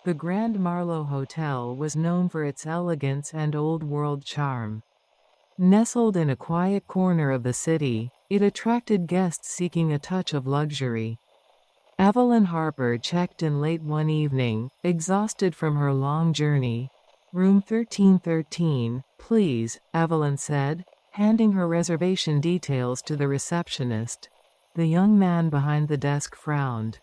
The Grand Marlow Hotel was known for its elegance and old-world charm. Nestled in a quiet corner of the city, it attracted guests seeking a touch of luxury. Evelyn Harper checked in late one evening, exhausted from her long journey. "Room 1313, please," Evelyn said, handing her reservation details to the receptionist. The young man behind the desk frowned.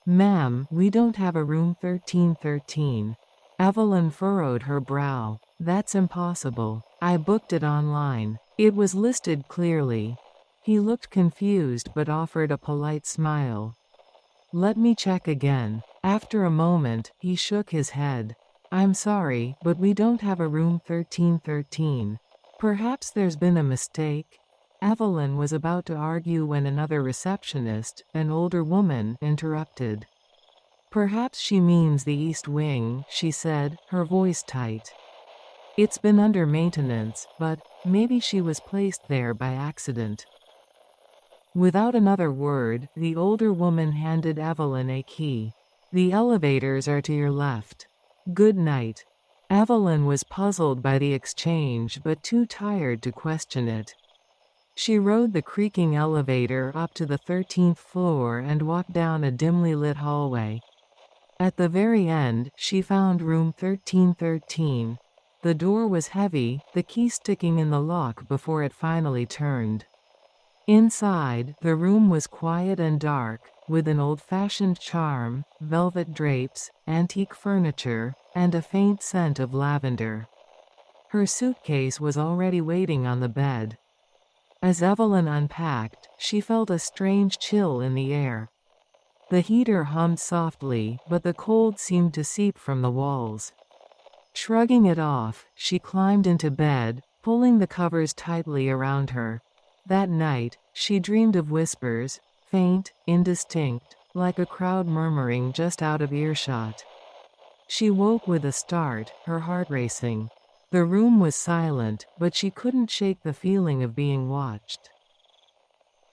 "Ma'am, we don't have a room 1313. Evelyn furrowed her brow. "That's impossible. I booked it online. It was listed clearly." He looked confused but offered a polite smile. "Let me check again." After a moment, he shook his head. "I'm sorry, but we don't have a room 1313. Perhaps there's been a mistake." Evelyn was about to argue when another receptionist, an older woman, interrupted. "Perhaps she means the East Wing," she said, her voice tight. "It's been under maintenance, but maybe she was placed there by accident." Without another word, the older woman handed Evelyn a key. "The elevators are to your left. Good night." Evelyn was puzzled by the exchange but too tired to question it. She rode the creaking elevator up to the 13th floor and walked down a dimly lit hallway. At the very end, she found room 1313. The door was heavy, the key sticking in the lock before it finally turned. Inside, the room was quiet and dark, with an old-fashioned charm, velvet drapes, antique furniture, and a faint scent of lavender. Her suitcase was already waiting on the bed. As Evelyn unpacked, she felt a strange chill in the air. The heater hummed softly, but the cold seemed to seep from the walls. Shrugging it off, she climbed into bed, pulling the covers tightly around her. That night, she dreamed of whispers, faint, indistinct, like a crowd murmuring just out of earshot. She woke with a start, her heart racing. The room was silent, but she couldn't shake the feeling of being watched.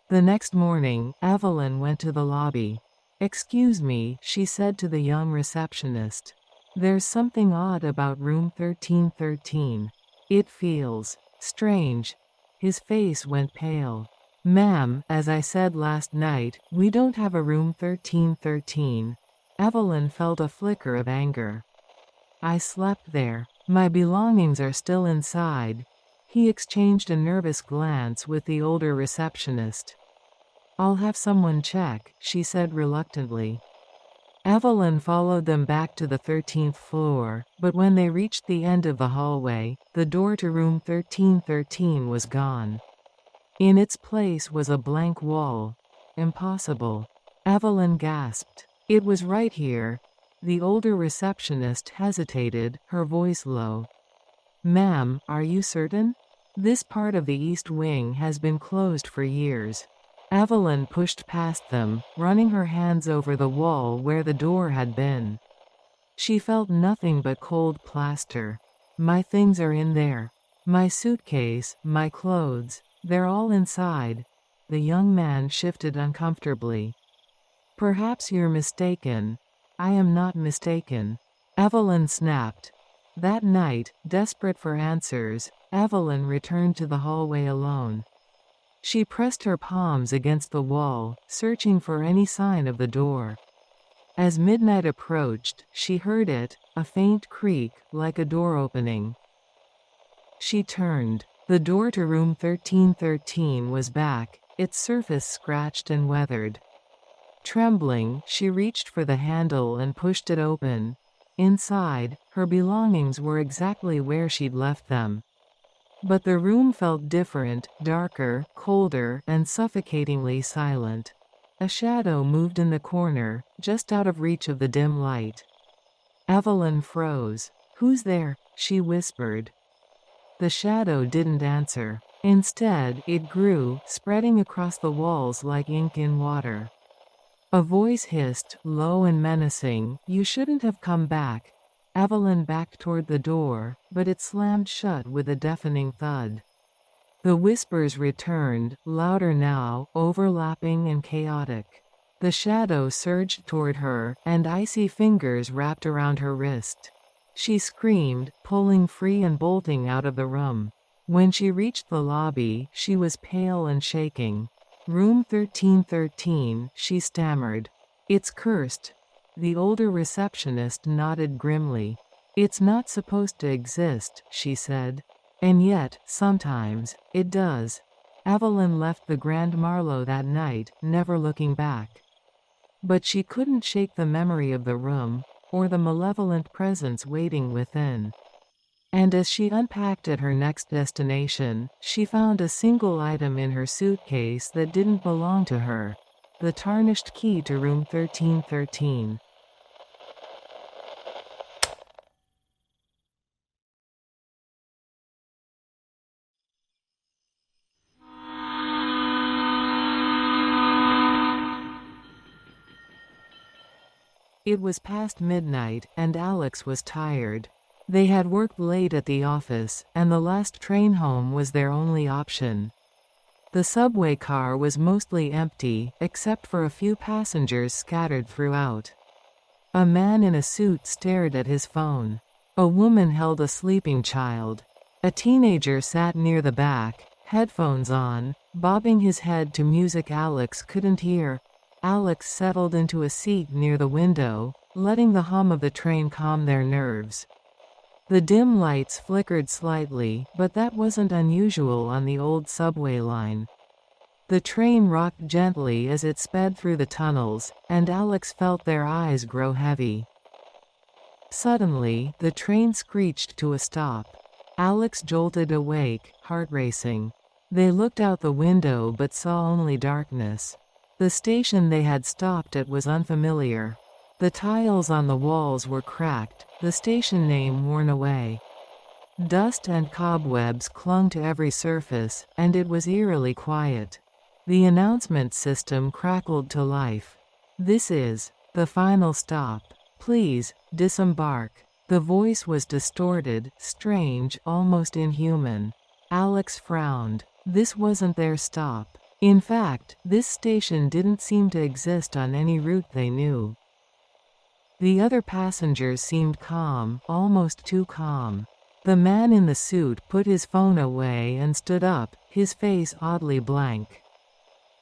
The next morning, Evelyn went to the lobby. "Excuse me," she said to the young receptionist. "There's something odd about room 1313. It feels strange." His face went pale. "Ma'am, as I said last night, we don't have a room 1313. Evelyn felt a flicker of anger. "I slept there. My belongings are still inside." He exchanged a nervous glance with the older receptionist. "I'll have someone check," she said reluctantly. Evelyn followed them back to the 13th floor, but when they reached the end of the hallway, the door to room 1313 was gone. In its place was a blank wall. "Impossible." Evelyn gasped. "It was right here." The older receptionist hesitated, her voice low. "Ma'am, are you certain? This part of the East Wing has been closed for years." Evelyn pushed past them, running her hands over the wall where the door had been. She felt nothing but cold plaster. "My things are in there. My suitcase, my clothes, they're all inside." The young man shifted uncomfortably. "Perhaps you're mistaken." "I am not mistaken." Evelyn snapped. That night, desperate for answers, Evelyn returned to the hallway alone. She pressed her palms against the wall, searching for any sign of the door. As midnight approached, she heard it, a faint creak, like a door opening. She turned. The door to room 1313 was back, its surface scratched and weathered. Trembling, she reached for the handle and pushed it open. Inside, her belongings were exactly where she'd left them. But the room felt different, darker, colder, and suffocatingly silent. A shadow moved in the corner, just out of reach of the dim light. Evelyn froze. "Who's there?" she whispered. The shadow didn't answer. Instead, it grew, spreading across the walls like ink in water. A voice hissed, low and menacing, "You shouldn't have come back." Evelyn backed toward the door, but it slammed shut with a deafening thud. The whispers returned, louder now, overlapping and chaotic. The shadow surged toward her, and icy fingers wrapped around her wrist. She screamed, pulling free and bolting out of the room. When she reached the lobby, she was pale and shaking. "Room 1313, she stammered. "It's cursed." The older receptionist nodded grimly. "It's not supposed to exist," she said. "And yet, sometimes, it does." Evelyn left the Grand Marlowe that night, never looking back. But she couldn't shake the memory of the room, or the malevolent presence waiting within. And as she unpacked at her next destination, she found a single item in her suitcase that didn't belong to her: the tarnished key to room 1313. It was past midnight, and Alex was tired. They had worked late at the office, and the last train home was their only option. The subway car was mostly empty, except for a few passengers scattered throughout. A man in a suit stared at his phone. A woman held a sleeping child. A teenager sat near the back, headphones on, bobbing his head to music Alex couldn't hear. Alex settled into a seat near the window, letting the hum of the train calm their nerves. The dim lights flickered slightly, but that wasn't unusual on the old subway line. The train rocked gently as it sped through the tunnels, and Alex felt their eyes grow heavy. Suddenly, the train screeched to a stop. Alex jolted awake, heart racing. They looked out the window but saw only darkness. The station they had stopped at was unfamiliar. The tiles on the walls were cracked, the station name worn away. Dust and cobwebs clung to every surface, and it was eerily quiet. The announcement system crackled to life. "This is the final stop. Please, disembark." The voice was distorted, strange, almost inhuman. Alex frowned. This wasn't their stop. In fact, this station didn't seem to exist on any route they knew. The other passengers seemed calm, almost too calm. The man in the suit put his phone away and stood up, his face oddly blank.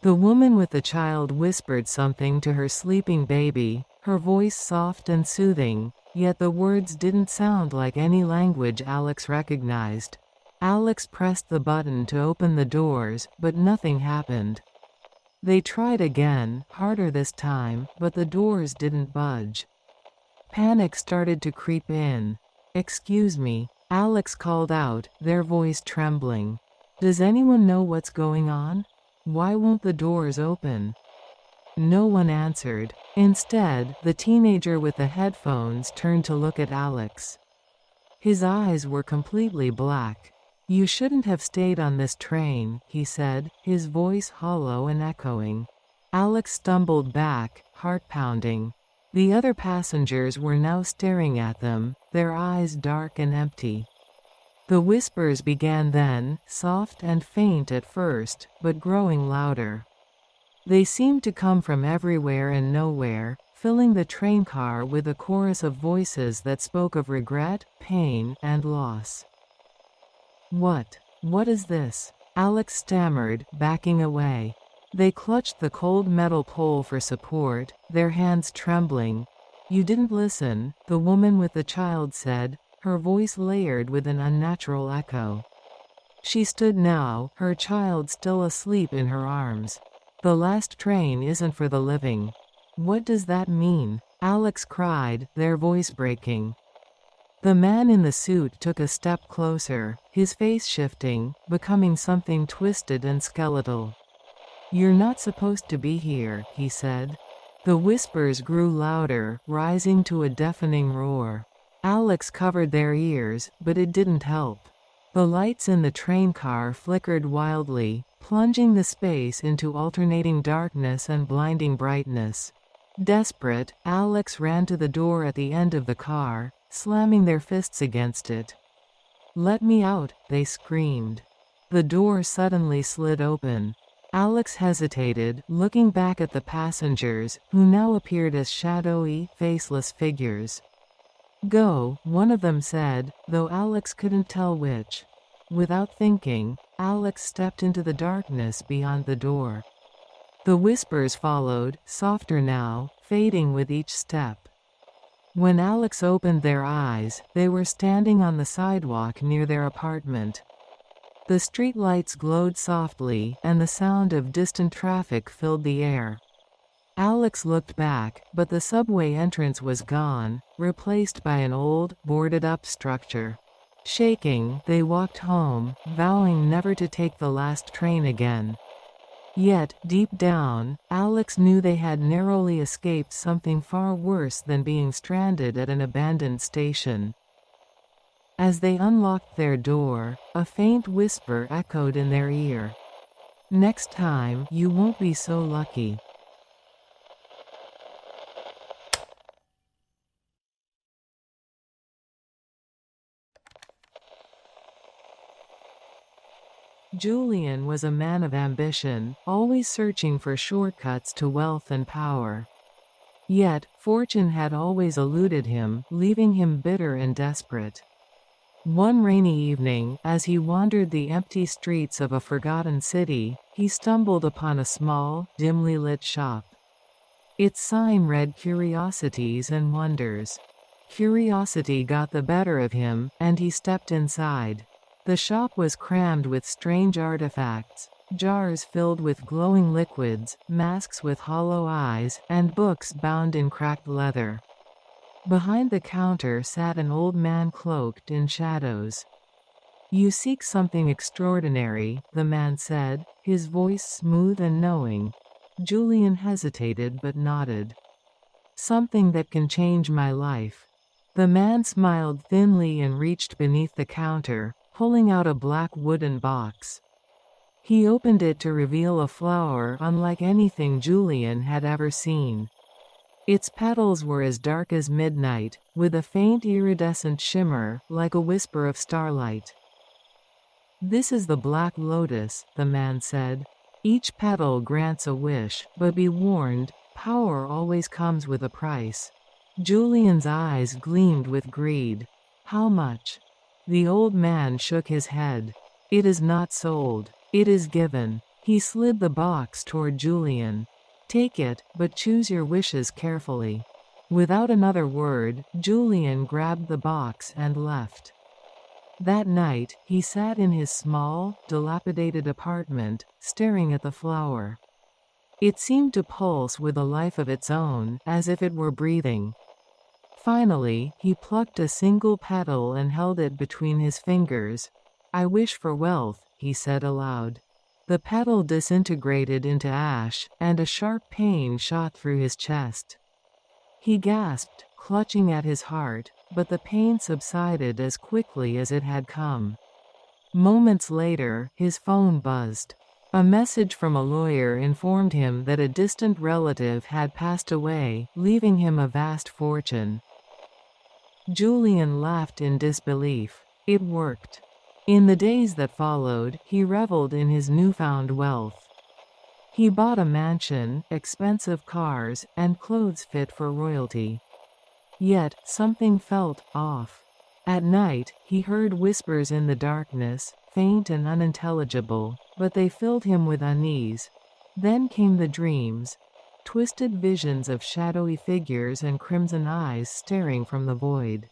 The woman with the child whispered something to her sleeping baby, her voice soft and soothing, yet the words didn't sound like any language Alex recognized. Alex pressed the button to open the doors, but nothing happened. They tried again, harder this time, but the doors didn't budge. Panic started to creep in. "Excuse me," Alex called out, their voice trembling. "Does anyone know what's going on? Why won't the doors open?" No one answered. Instead, the teenager with the headphones turned to look at Alex. His eyes were completely black. "You shouldn't have stayed on this train," he said, his voice hollow and echoing. Alex stumbled back, heart pounding. The other passengers were now staring at them, their eyes dark and empty. The whispers began then, soft and faint at first, but growing louder. They seemed to come from everywhere and nowhere, filling the train car with a chorus of voices that spoke of regret, pain, and loss. What is this?" Alex stammered, backing away. They clutched the cold metal pole for support, their hands trembling. "You didn't listen," the woman with the child said, her voice layered with an unnatural echo. She stood now, her child still asleep in her arms. "The last train isn't for the living." "What does that mean?" Alex cried, their voice breaking. The man in the suit took a step closer, his face shifting, becoming something twisted and skeletal. "You're not supposed to be here," he said. The whispers grew louder, rising to a deafening roar. Alex covered their ears, but it didn't help. The lights in the train car flickered wildly, plunging the space into alternating darkness and blinding brightness. Desperate, Alex ran to the door at the end of the car, slamming their fists against it. "Let me out," they screamed. The door suddenly slid open. Alex hesitated, looking back at the passengers, who now appeared as shadowy, faceless figures. "Go," one of them said, though Alex couldn't tell which. Without thinking, Alex stepped into the darkness beyond the door. The whispers followed, softer now, fading with each step. When Alex opened their eyes, they were standing on the sidewalk near their apartment. The streetlights glowed softly, and the sound of distant traffic filled the air. Alex looked back, but the subway entrance was gone, replaced by an old, boarded-up structure. Shaking, they walked home, vowing never to take the last train again. Yet, deep down, Alex knew they had narrowly escaped something far worse than being stranded at an abandoned station. As they unlocked their door, a faint whisper echoed in their ear. "Next time, you won't be so lucky." Julian was a man of ambition, always searching for shortcuts to wealth and power. Yet, fortune had always eluded him, leaving him bitter and desperate. One rainy evening, as he wandered the empty streets of a forgotten city, he stumbled upon a small, dimly lit shop. Its sign read "Curiosities and Wonders." Curiosity got the better of him, and he stepped inside. The shop was crammed with strange artifacts, jars filled with glowing liquids, masks with hollow eyes, and books bound in cracked leather. Behind the counter sat an old man cloaked in shadows. "You seek something extraordinary," the man said, his voice smooth and knowing. Julian hesitated but nodded. "Something that can change my life." The man smiled thinly and reached beneath the counter, pulling out a black wooden box. He opened it to reveal a flower unlike anything Julian had ever seen. Its petals were as dark as midnight, with a faint iridescent shimmer, like a whisper of starlight. "This is the Black Lotus," the man said. "Each petal grants a wish, but be warned, power always comes with a price." Julian's eyes gleamed with greed. "How much?" The old man shook his head. "It is not sold. It is given." He slid the box toward Julian. "Take it, but choose your wishes carefully." Without another word, Julian grabbed the box and left. That night, he sat in his small, dilapidated apartment, staring at the flower. It seemed to pulse with a life of its own, as if it were breathing. Finally, he plucked a single petal and held it between his fingers. "I wish for wealth," he said aloud. The petal disintegrated into ash, and a sharp pain shot through his chest. He gasped, clutching at his heart, but the pain subsided as quickly as it had come. Moments later, his phone buzzed. A message from a lawyer informed him that a distant relative had passed away, leaving him a vast fortune. Julian laughed in disbelief. It worked. In the days that followed, he reveled in his newfound wealth. He bought a mansion, expensive cars, and clothes fit for royalty. Yet, something felt off. At night, he heard whispers in the darkness, faint and unintelligible, but they filled him with unease. Then came the dreams. Twisted visions of shadowy figures and crimson eyes staring from the void.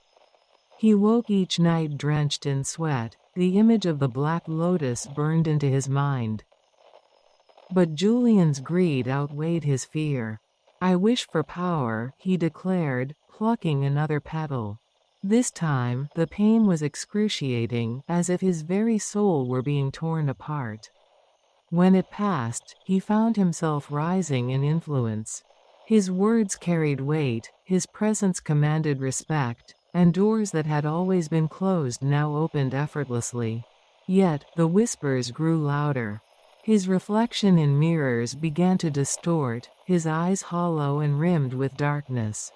He woke each night drenched in sweat, the image of the Black Lotus burned into his mind. But Julian's greed outweighed his fear. "I wish for power," he declared, plucking another petal. This time, the pain was excruciating, as if his very soul were being torn apart. When it passed, he found himself rising in influence. His words carried weight, his presence commanded respect, and doors that had always been closed now opened effortlessly. Yet, the whispers grew louder. His reflection in mirrors began to distort, his eyes hollow and rimmed with darkness.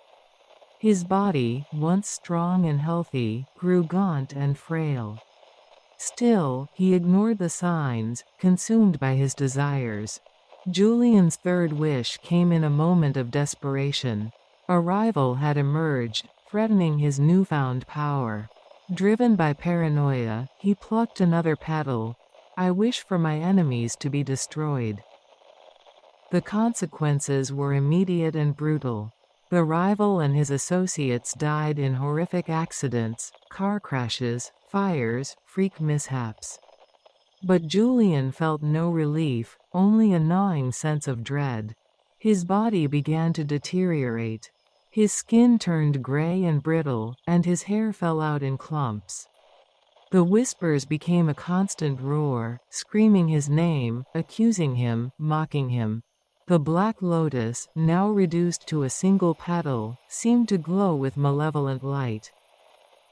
His body, once strong and healthy, grew gaunt and frail. Still, he ignored the signs, consumed by his desires. Julian's third wish came in a moment of desperation. A rival had emerged, threatening his newfound power. Driven by paranoia, he plucked another petal. I wish for my enemies to be destroyed. The consequences were immediate and brutal. The rival and his associates died in horrific accidents, car crashes, fires, freak mishaps. But Julian felt no relief, only a gnawing sense of dread. His body began to deteriorate. His skin turned gray and brittle, and his hair fell out in clumps. The whispers became a constant roar, screaming his name, accusing him, mocking him. The black lotus, now reduced to a single petal, seemed to glow with malevolent light.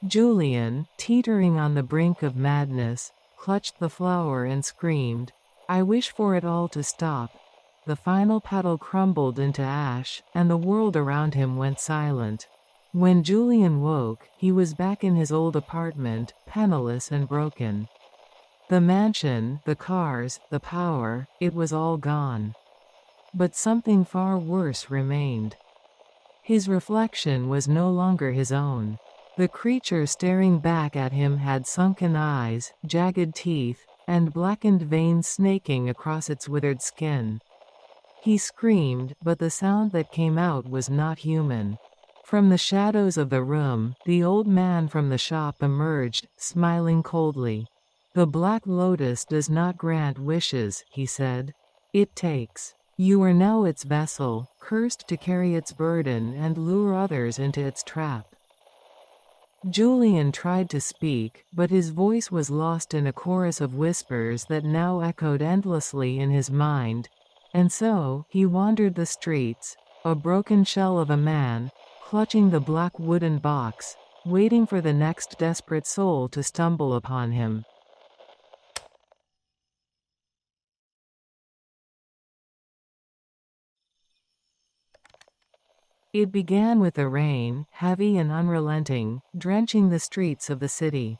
Julian, teetering on the brink of madness, clutched the flower and screamed, "I wish for it all to stop." The final petal crumbled into ash, and the world around him went silent. When Julian woke, he was back in his old apartment, penniless and broken. The mansion, the cars, the power, it was all gone. But something far worse remained. His reflection was no longer his own. The creature staring back at him had sunken eyes, jagged teeth, and blackened veins snaking across its withered skin. He screamed, but the sound that came out was not human. From the shadows of the room, the old man from the shop emerged, smiling coldly. "The Black Lotus does not grant wishes," he said. "It takes. You are now its vessel, cursed to carry its burden and lure others into its trap." Julian tried to speak, but his voice was lost in a chorus of whispers that now echoed endlessly in his mind, and so he wandered the streets, a broken shell of a man, clutching the black wooden box, waiting for the next desperate soul to stumble upon him. It began with the rain, heavy and unrelenting, drenching the streets of the city.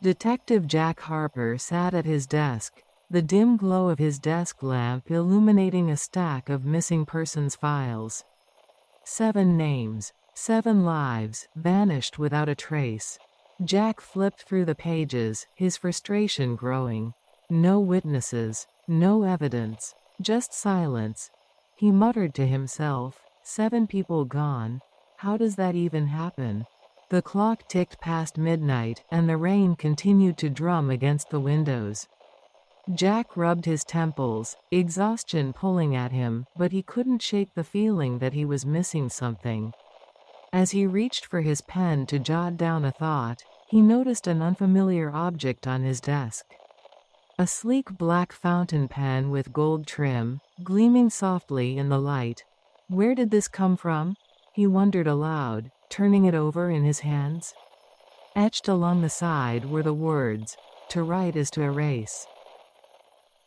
Detective Jack Harper sat at his desk, the dim glow of his desk lamp illuminating a stack of missing persons files. 7 names, 7 lives, vanished without a trace. Jack flipped through the pages, his frustration growing. No witnesses, no evidence, just silence. He muttered to himself, 7 people gone. How does that even happen? The clock ticked past midnight, and the rain continued to drum against the windows. Jack rubbed his temples, exhaustion pulling at him, but he couldn't shake the feeling that he was missing something. As he reached for his pen to jot down a thought, he noticed an unfamiliar object on his desk. A sleek black fountain pen with gold trim, gleaming softly in the light. Where did this come from? He wondered aloud, turning it over in his hands. Etched along the side were the words, "To write is to erase."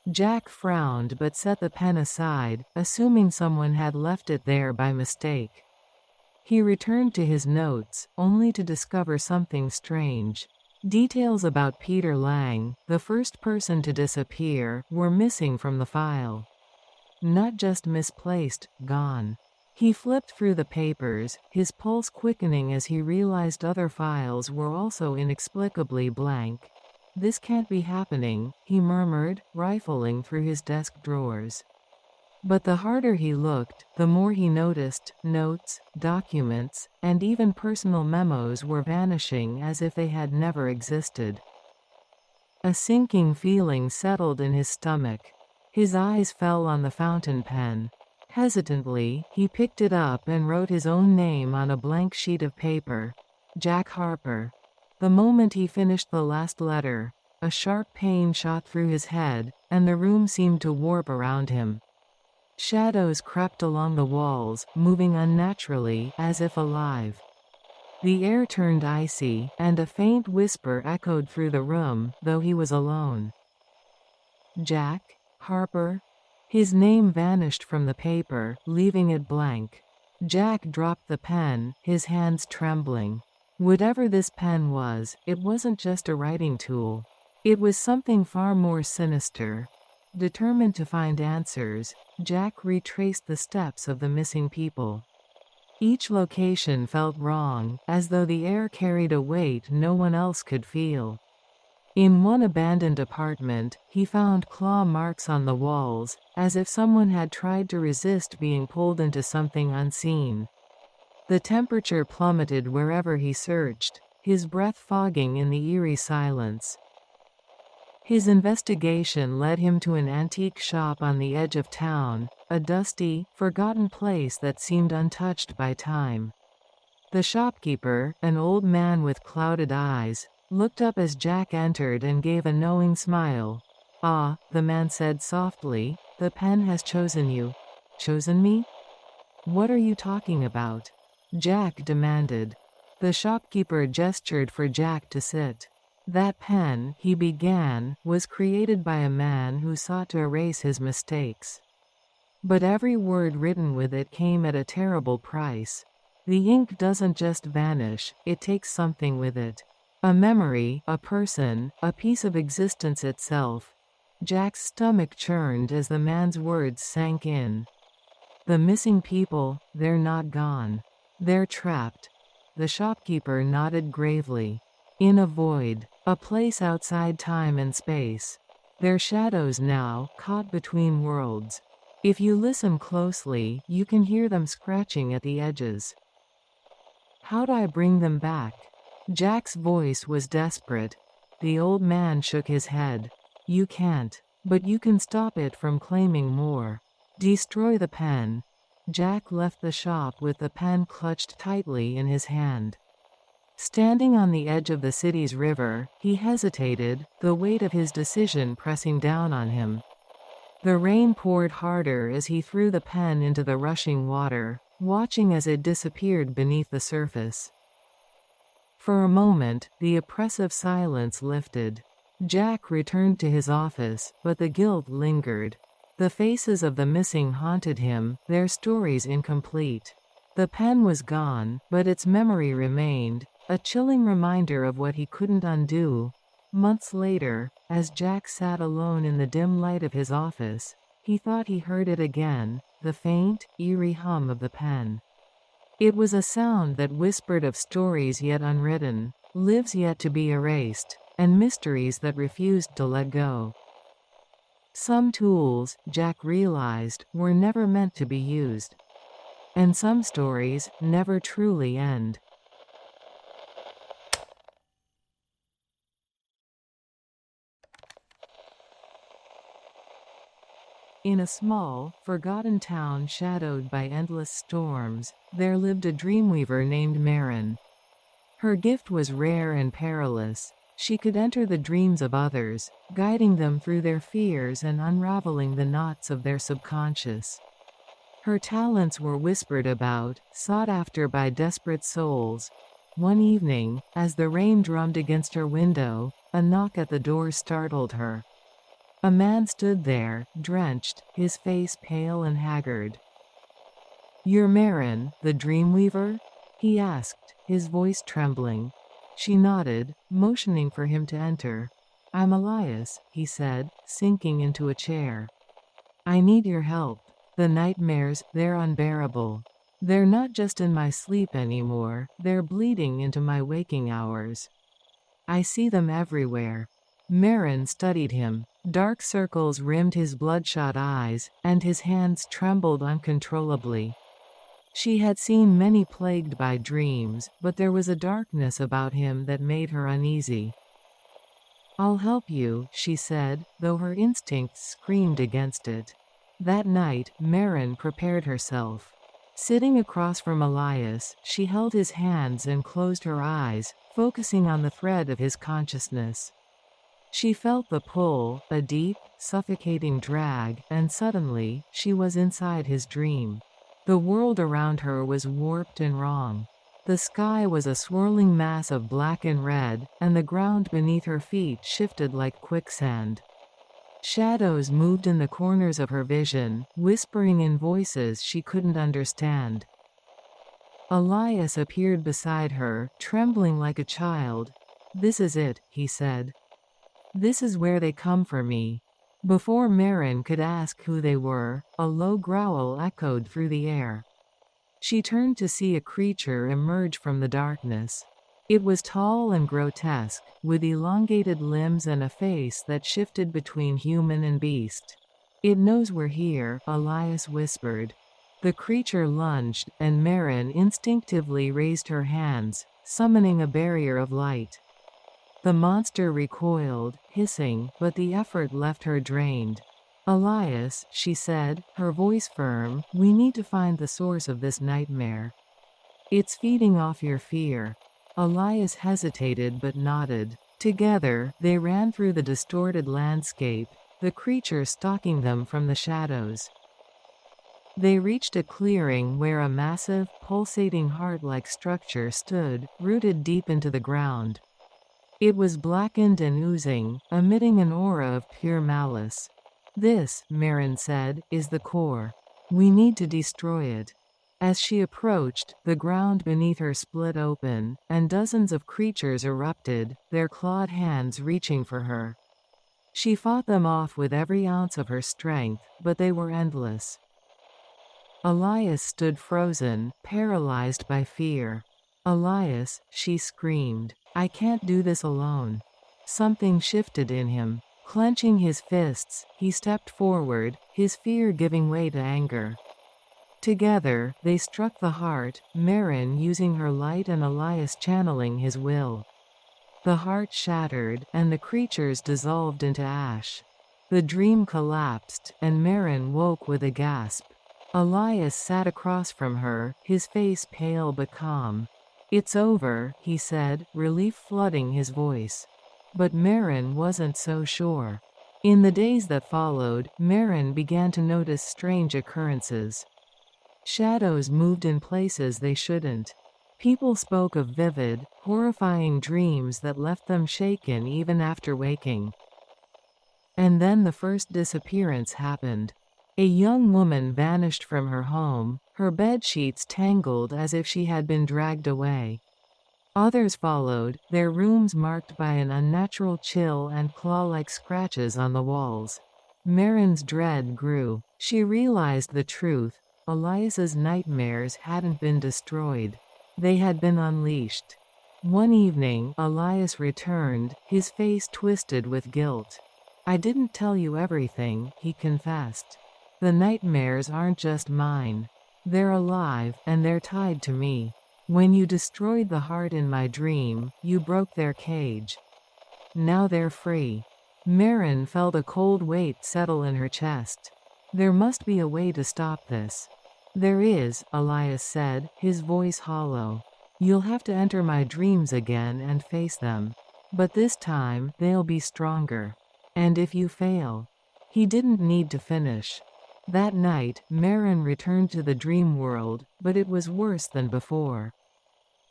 Jack frowned but set the pen aside, assuming someone had left it there by mistake. He returned to his notes, only to discover something strange. Details about Peter Lang, the first person to disappear, were missing from the file. Not just misplaced, gone. He flipped through the papers, his pulse quickening as he realized other files were also inexplicably blank. "This can't be happening," he murmured, rifling through his desk drawers. But the harder he looked, the more he noticed notes, documents, and even personal memos were vanishing as if they had never existed. A sinking feeling settled in his stomach. His eyes fell on the fountain pen. Hesitantly, he picked it up and wrote his own name on a blank sheet of paper. Jack Harper. The moment he finished the last letter, a sharp pain shot through his head, and the room seemed to warp around him. Shadows crept along the walls, moving unnaturally, as if alive. The air turned icy, and a faint whisper echoed through the room, though he was alone. Jack Harper? His name vanished from the paper, leaving it blank. Jack dropped the pen, his hands trembling. Whatever this pen was, it wasn't just a writing tool. It was something far more sinister. Determined to find answers, Jack retraced the steps of the missing people. Each location felt wrong, as though the air carried a weight no one else could feel. In one abandoned apartment, he found claw marks on the walls, as if someone had tried to resist being pulled into something unseen. The temperature plummeted wherever he searched, his breath fogging in the eerie silence. His investigation led him to an antique shop on the edge of town, a dusty, forgotten place that seemed untouched by time. The shopkeeper, an old man with clouded eyes, looked up as Jack entered and gave a knowing smile. "Ah," the man said softly, "the pen has chosen you." "Chosen me? What are you talking about?" Jack demanded. The shopkeeper gestured for Jack to sit. "That pen," he began, "was created by a man who sought to erase his mistakes. But every word written with it came at a terrible price. The ink doesn't just vanish, it takes something with it. A memory, a person, a piece of existence itself." Jack's stomach churned as the man's words sank in. "The missing people, they're not gone. They're trapped." The shopkeeper nodded gravely. "In a void, a place outside time and space. They're shadows now, caught between worlds. If you listen closely, you can hear them scratching at the edges." "How do I bring them back?" Jack's voice was desperate. The old man shook his head. "You can't. But you can stop it from claiming more. Destroy the pen." Jack left the shop with the pen clutched tightly in his hand. Standing on the edge of the city's river, he hesitated, the weight of his decision pressing down on him. The rain poured harder as he threw the pen into the rushing water, watching as it disappeared beneath the surface. For a moment, the oppressive silence lifted. Jack returned to his office, but the guilt lingered. The faces of the missing haunted him, their stories incomplete. The pen was gone, but its memory remained, a chilling reminder of what he couldn't undo. Months later, as Jack sat alone in the dim light of his office, he thought he heard it again, the faint, eerie hum of the pen. It was a sound that whispered of stories yet unwritten, lives yet to be erased, and mysteries that refused to let go. Some tools, Jack realized, were never meant to be used. And some stories never truly end. In a small, forgotten town shadowed by endless storms, there lived a dreamweaver named Marin. Her gift was rare and perilous. She could enter the dreams of others, guiding them through their fears and unraveling the knots of their subconscious. Her talents were whispered about, sought after by desperate souls. One evening, as the rain drummed against her window, a knock at the door startled her. A man stood there, drenched, his face pale and haggard. "You're Marin, the Dreamweaver?" he asked, his voice trembling. She nodded, motioning for him to enter. "I'm Elias," he said, sinking into a chair. "I need your help. The nightmares, they're unbearable. They're not just in my sleep anymore, they're bleeding into my waking hours. I see them everywhere." Marin studied him. Dark circles rimmed his bloodshot eyes, and his hands trembled uncontrollably. She had seen many plagued by dreams, but there was a darkness about him that made her uneasy. "I'll help you," she said, though her instincts screamed against it. That night, Marin prepared herself. Sitting across from Elias, she held his hands and closed her eyes, focusing on the thread of his consciousness. She felt the pull, a deep, suffocating drag, and suddenly, she was inside his dream. The world around her was warped and wrong. The sky was a swirling mass of black and red, and the ground beneath her feet shifted like quicksand. Shadows moved in the corners of her vision, whispering in voices she couldn't understand. Elias appeared beside her, trembling like a child. "This is it," he said. This is where they come for me." Before Marin could ask who they were, a low growl echoed through the air. She turned to see a creature emerge from the darkness. It was tall and grotesque, with elongated limbs and a face that shifted between human and beast. "It knows we're here," Elias whispered. The creature lunged, and Marin instinctively raised her hands, summoning a barrier of light. The monster recoiled, hissing, but the effort left her drained. "Elias," she said, her voice firm, "we need to find the source of this nightmare. It's feeding off your fear." Elias hesitated but nodded. Together, they ran through the distorted landscape, the creature stalking them from the shadows. They reached a clearing where a massive, pulsating heart-like structure stood, rooted deep into the ground. It was blackened and oozing, emitting an aura of pure malice. "This," Marin said, "is the core. We need to destroy it." As she approached, the ground beneath her split open, and dozens of creatures erupted, their clawed hands reaching for her. She fought them off with every ounce of her strength, but they were endless. Elias stood frozen, paralyzed by fear. "Elias," she screamed, "I can't do this alone." Something shifted in him. Clenching his fists, he stepped forward, his fear giving way to anger. Together, they struck the heart, Marin using her light and Elias channeling his will. The heart shattered, and the creatures dissolved into ash. The dream collapsed, and Marin woke with a gasp. Elias sat across from her, his face pale but calm. "It's over," he said, relief flooding his voice. But Marin wasn't so sure. In the days that followed, Marin began to notice strange occurrences. Shadows moved in places they shouldn't. People spoke of vivid, horrifying dreams that left them shaken even after waking. And then the first disappearance happened. A young woman vanished from her home, her bedsheets tangled as if she had been dragged away. Others followed, their rooms marked by an unnatural chill and claw-like scratches on the walls. Marin's dread grew. She realized the truth. Elias's nightmares hadn't been destroyed. They had been unleashed. One evening, Elias returned, his face twisted with guilt. "I didn't tell you everything," he confessed. "The nightmares aren't just mine. They're alive, and they're tied to me. When you destroyed the heart in my dream, you broke their cage. Now they're free." Marin felt a cold weight settle in her chest. There must be a way to stop this. "There is," Elias said, his voice hollow. "You'll have to enter my dreams again and face them. But this time, they'll be stronger. And if you fail..." He didn't need to finish. That night, Marin returned to the dream world, but it was worse than before.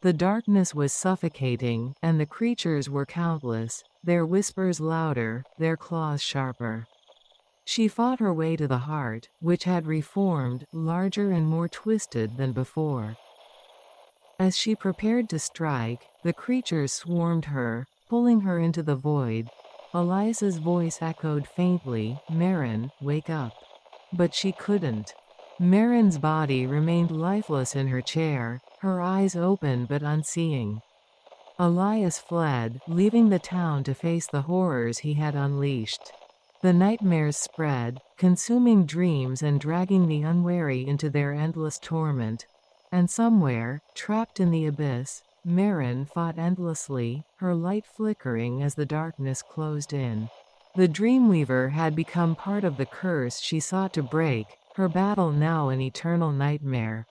The darkness was suffocating, and the creatures were countless, their whispers louder, their claws sharper. She fought her way to the heart, which had reformed, larger and more twisted than before. As she prepared to strike, the creatures swarmed her, pulling her into the void. Elias's voice echoed faintly, "Marin, wake up." But she couldn't. Marin's body remained lifeless in her chair, her eyes open but unseeing. Elias fled, leaving the town to face the horrors he had unleashed. The nightmares spread, consuming dreams and dragging the unwary into their endless torment. And somewhere, trapped in the abyss, Marin fought endlessly, her light flickering as the darkness closed in. The Dreamweaver had become part of the curse she sought to break, her battle now an eternal nightmare.